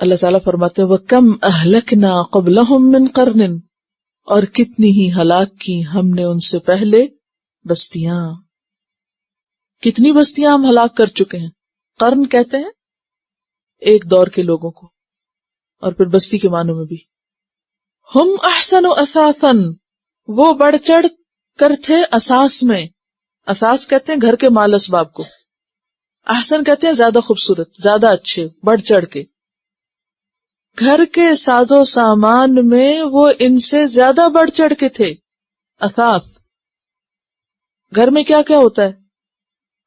اللہ تعالیٰ فرماتے ہیں وَكَمْ أَهْلَكْنَا قَبْلَهُمْ مِنْ قَرْنٍ، اور کتنی ہی ہلاک کی ہم نے ان سے پہلے بستیاں. کتنی بستیاں ہم ہلاک کر چکے ہیں. قرن کہتے ہیں ایک دور کے لوگوں کو، اور پھر بستی کے معنوں میں بھی. ہم احسن اثاثا، وہ بڑھ چڑھ کر تھے اساس میں. اساس کہتے ہیں گھر کے مال اسباب کو، احسن کہتے ہیں زیادہ خوبصورت، زیادہ اچھے، بڑھ چڑھ کے. گھر کے ساز و سامان میں وہ ان سے زیادہ بڑھ چڑھ کے تھے. اثاث گھر میں کیا کیا ہوتا ہے؟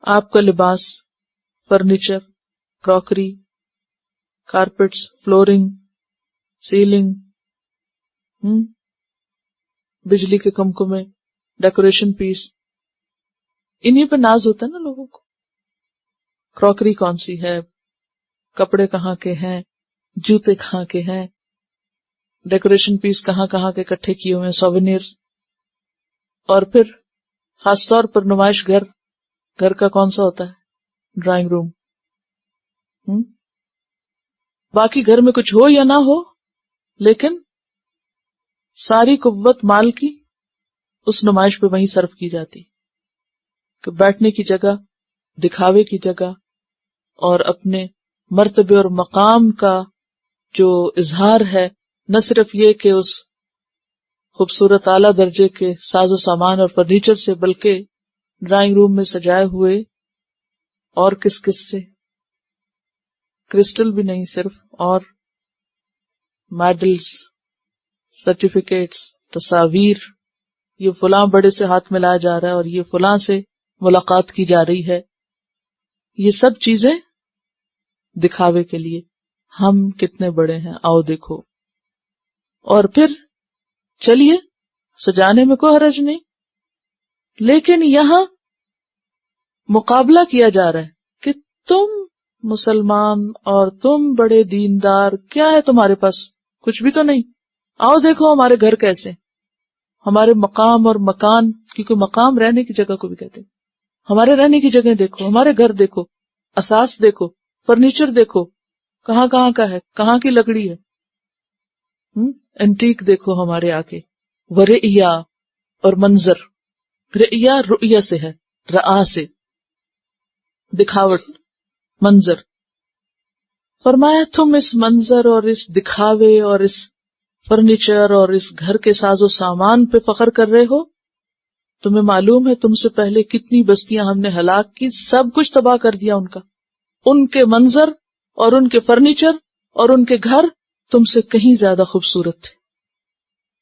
آپ کا لباس، furniture, crockery, carpets, flooring, ceiling, بجلی کے کمکمے، ڈیکوریشن پیس، انہی پہ ناز ہوتا ہے نا لوگوں کو. کراکری کون سی ہے، کپڑے کہاں کے ہیں، جوتے کہاں کے ہیں، ڈیکوریشن پیس کہاں کہاں کے اکٹھے کیے ہوئے ہیں، سوینیرز. اور پھر خاص طور پر نمائش گھر کا کون سا ہوتا ہے؟ Drawing room. باقی گھر میں کچھ ہو یا نہ ہو، لیکن ساری قوت مال کی اس نمائش پہ وہیں صرف کی جاتی کہ بیٹھنے کی جگہ، دکھاوے کی جگہ، اور اپنے مرتبے اور مقام کا جو اظہار ہے، نہ صرف یہ کہ اس خوبصورت اعلیٰ درجے کے ساز و سامان اور فرنیچر سے، بلکہ ڈرائنگ روم میں سجائے ہوئے اور کس سے کرسٹل بھی نہیں صرف، اور میڈلز، سرٹیفکیٹس، تصاویر، یہ فلاں بڑے سے ہاتھ ملایا جا رہا ہے اور یہ فلاں سے ملاقات کی جا رہی ہے. یہ سب چیزیں دکھاوے کے لیے. ہم کتنے بڑے ہیں، آؤ دیکھو. اور پھر چلیے سجانے میں کوئی حرج نہیں، لیکن یہاں مقابلہ کیا جا رہا ہے کہ تم مسلمان اور تم بڑے دیندار، کیا ہے تمہارے پاس؟ کچھ بھی تو نہیں. آؤ دیکھو ہمارے گھر کیسے، ہمارے مقام اور مکان، کیونکہ مقام رہنے کی جگہ کو بھی کہتے ہیں. ہمارے رہنے کی جگہ دیکھو، ہمارے گھر دیکھو، اساس دیکھو، فرنیچر دیکھو کہاں کہاں کا ہے، کہاں کی لکڑی ہے. اینٹیک دیکھو ہمارے آکے. ورئیا، اور منظر. رئیا رؤیا سے ہے، رآ سے دکھاوٹ، منظر. فرمایا تم اس منظر اور اس دکھاوے اور اس فرنیچر اور اس گھر کے ساز و سامان پہ فخر کر رہے ہو؟ تمہیں معلوم ہے تم سے پہلے کتنی بستیاں ہم نے ہلاک کی، سب کچھ تباہ کر دیا ان کا. ان کے منظر اور ان کے فرنیچر اور ان کے گھر تم سے کہیں زیادہ خوبصورت تھے.